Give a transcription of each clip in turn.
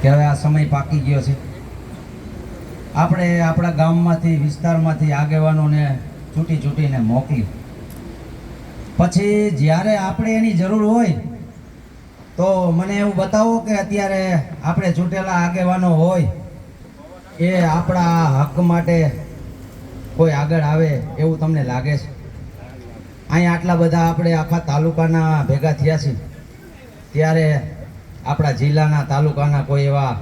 કે હવે આ સમય પાકી ગયો છે. આપણે આપણા ગામમાંથી વિસ્તારમાંથી આગેવાનોને ચૂંટીને મોકલી, પછી જ્યારે આપણે એની જરૂર હોય તો મને એવું બતાવો કે અત્યારે આપણે ચૂંટેલા આગેવાનો હોય એ આપણા હક માટે કોઈ આગળ આવે એવું તમને લાગે છે? અહીંયા આટલા બધા આપણે આખા તાલુકાના ભેગા થયા છીએ, ત્યારે આપણા જિલ્લાના તાલુકાના કોઈ એવા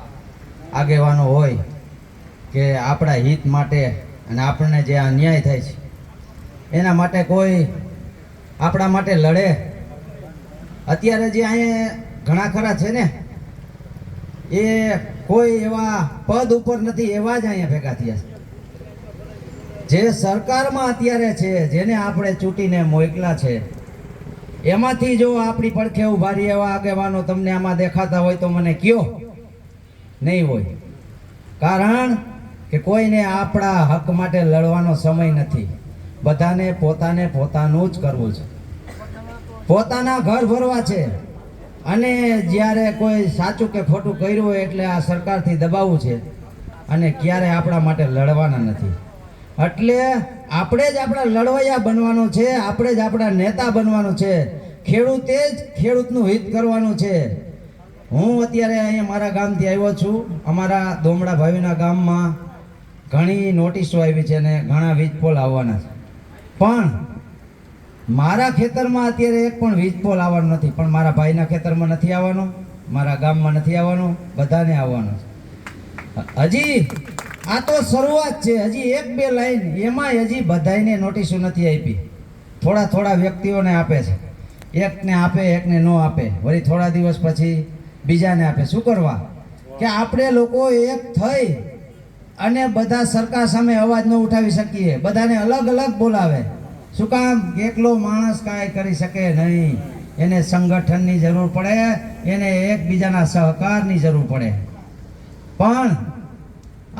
આગેવાનો હોય કે આપણા હિત માટે અને આપણને જે અન્યાય થાય છે એના માટે કોઈ આપણા માટે લડે? અત્યારે જે અહીંયા ઘણા ખરા છે ને એ કોઈ એવા પદ ઉપર નથી, એવા જ અહીંયા ભેગા થયા છે. જે સરકારમાં અત્યારે છે, જેને આપણે ચૂંટીને મોકલા છે, એમાંથી જો આપણી પડખે ઉભા રહી એવા આગેવાનો તમને આમાં દેખાતા હોય તો મને કયો. નહીં હોય. કારણ કે કોઈને આપણા હક માટે લડવાનો સમય નથી. બધાને પોતાનું જ કરવું છે, પોતાના ઘર ભરવા છે. અને જ્યારે કોઈ સાચું કે ખોટું કર્યું હોય એટલે આ સરકારથી દબાવવું છે, અને ક્યારે આપણા માટે લડવાના નથી. એટલે આપણે જ આપણા લડવૈયા બનવાનું છે, આપણે જ આપણા નેતા બનવાનું છે. ખેડૂતે જ ખેડૂતનું હિત કરવાનું છે. હું અત્યારે અહીંયા મારા ગામથી આવ્યો છું. અમારા દોમડા ભાવિના ગામમાં ઘણી નોટિસો આવી છે અને ઘણા વીજ પોલ આવવાના છે, પણ મારા ખેતરમાં અત્યારે એક પણ વીજ પોલ આવવાનો નથી. પણ મારા ભાઈના ખેતરમાં નથી આવવાનું, મારા ગામમાં નથી આવવાનું, બધાને આવવાનું છે. હજી આ તો શરૂઆત છે, હજી 1-2 લાઈન, એમાંય હજી બધાને નોટિસો નથી આપી. થોડા વ્યક્તિઓને આપે છે, એકને આપે, એકને ન આપે, વળી થોડા દિવસ પછી બીજાને આપે. શું કરવા? કે આપણે લોકો એક થઈ અને બધા સરકાર સામે અવાજ ન ઉઠાવી શકીએ, બધાને અલગ અલગ બોલાવે. શું કામ? એકલો માણસ કાંઈ કરી શકે નહીં. એને સંગઠનની જરૂર પડે, એને એકબીજાના સહકારની જરૂર પડે. પણ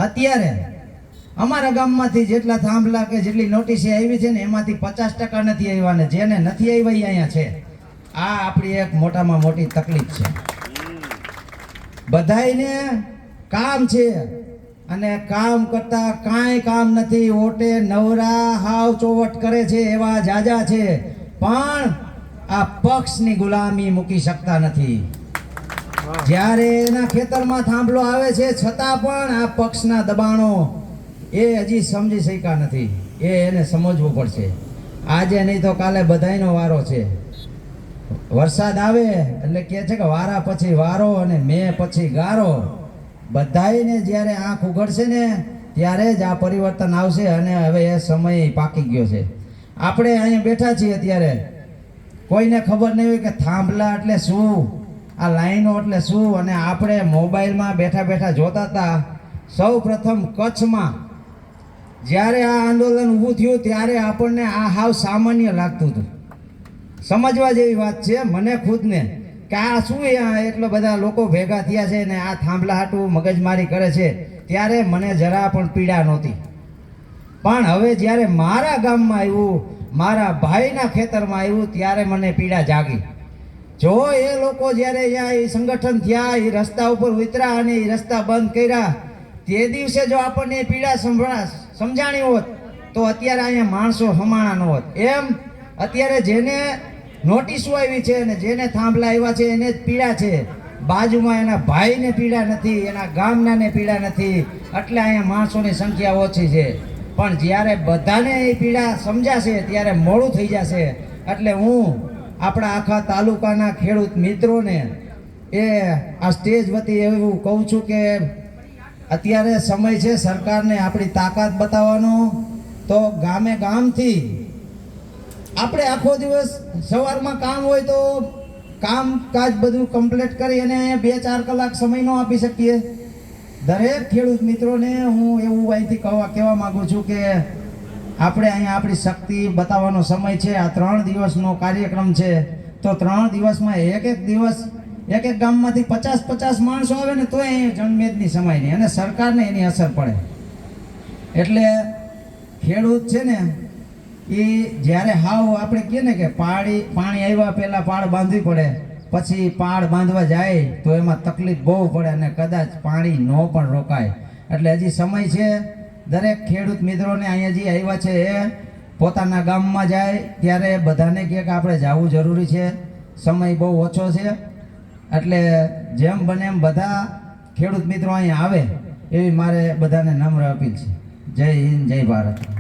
અત્યારે અમારા ગામમાંથી જેટલા થાંભલા કે જેટલી નોટિસ આવી છે ને એમાંથી 50% નથી આવ્યા, ને જેને નથી આવ્યા અહીંયા છે. આ આપણી એક મોટામાં મોટી તકલીફ છે. બધાયને કામ છે અને કામ કરતા કાંઈ કામ નથી. ઓટે નવરા હાવ ચોવટ કરે છે એવા જાજા છે, પણ આ પક્ષની ગુલામી મૂકી શકતા નથી. જ્યારે એના ખેતરમાં થાંભલો આવે છે છતાં પણ આ પક્ષના દબાણો એ હજી સમજી શક્યા નથી. એને સમજવું પડશે. આજે નહીં તો કાલે બધાયનો વારો છે. વરસાદ આવે એટલે કહે છે કે વારા પછી વારો અને મેં પછી ગારો. બધાયને જ્યારે આંખ ઉઘડશે ને ત્યારે જ આ પરિવર્તન આવશે, અને હવે એ સમય પાકી ગયો છે. આપણે અહીંયા બેઠા છીએ અત્યારે, કોઈને ખબર નહીં હોય કે થાંભલા એટલે શું, આ લાઈનો એટલે શું. અને આપણે મોબાઈલમાં બેઠા જોતા હતા. સૌ પ્રથમ કચ્છમાં જ્યારે આ આંદોલન ઊભું થયું ત્યારે આપણને આ હાવ સામાન્ય લાગતું હતું. સમજવા જેવી વાત છે મને ખુદને કે આ શું એટલા બધા લોકો ભેગા થયા છે ને આ થાંભલા હાટું મગજમારી કરે છે. ત્યારે મને જરા પણ પીડા નહોતી. પણ હવે જ્યારે મારા ગામમાં આવ્યું, મારા ભાઈના ખેતરમાં આવ્યું, ત્યારે મને પીડા જાગી. જો એ લોકો જ્યારે અહીંયા એ સંગઠન થયા, એ રસ્તા ઉપર ઉતર્યા અને એ રસ્તા બંધ કર્યા, તે દિવસે જો આપણને પીડા સમજાણી હોત તો અત્યારે અહીંયા માણસો હમાણા ન હોત. એમ અત્યારે જેને નોટિસો આવી છે અને જેને થાંભલા આવ્યા છે એને જ પીડા છે. બાજુમાં એના ભાઈને પીડા નથી, એના ગામનાને પીડા નથી. એટલે અહીંયા માણસોની સંખ્યા ઓછી છે. પણ જ્યારે બધાને એ પીડા સમજાશે ત્યારે મોડું થઈ જશે. એટલે હું આપણા આખા તાલુકાના ખેડૂત મિત્રોને એ આ સ્ટેજ વતી એવું કહું છું કે અત્યારે સમય છે સરકારને આપણી તાકાત બતાવવાનો. તો ગામથી આપણે આખો દિવસ સવારમાં કામ હોય તો કામકાજ બધું કમ્પ્લીટ કરી અને 2-4 કલાક સમય ન આપી શકીએ. દરેક ખેડૂત મિત્રોને હું એવું અહીંથી કહેવા માગું છું કે આપણે અહીંયા આપણી શક્તિ બતાવવાનો સમય છે. આ 3 દિવસનો કાર્યક્રમ છે, તો 3 દિવસમાં એક ગામમાંથી 50 માણસો આવે ને તો એ જનમેદની સમયની અને સરકારને એની અસર પડે. એટલે ખેડૂત છે ને એ જ્યારે હાવ આપણે કહીએ ને કે પાણી આવ્યા પહેલાં પાળ બાંધવી પડે, પછી પાળ બાંધવા જાય તો એમાં તકલીફ બહુ પડે અને કદાચ પાણી ન પણ રોકાય. એટલે હજી સમય છે. દરેક ખેડૂત મિત્રોને અહીંયા જે આવ્યા છે એ પોતાના ગામમાં જાય ત્યારે બધાને કહે કે આપણે જવું જરૂરી છે, સમય બહુ ઓછો છે. એટલે જેમ બને એમ બધા ખેડૂત મિત્રો અહીંયા આવે એવી મારે બધાને નમ્ર અપીલ છે. જય હિન્દ, જય ભારત.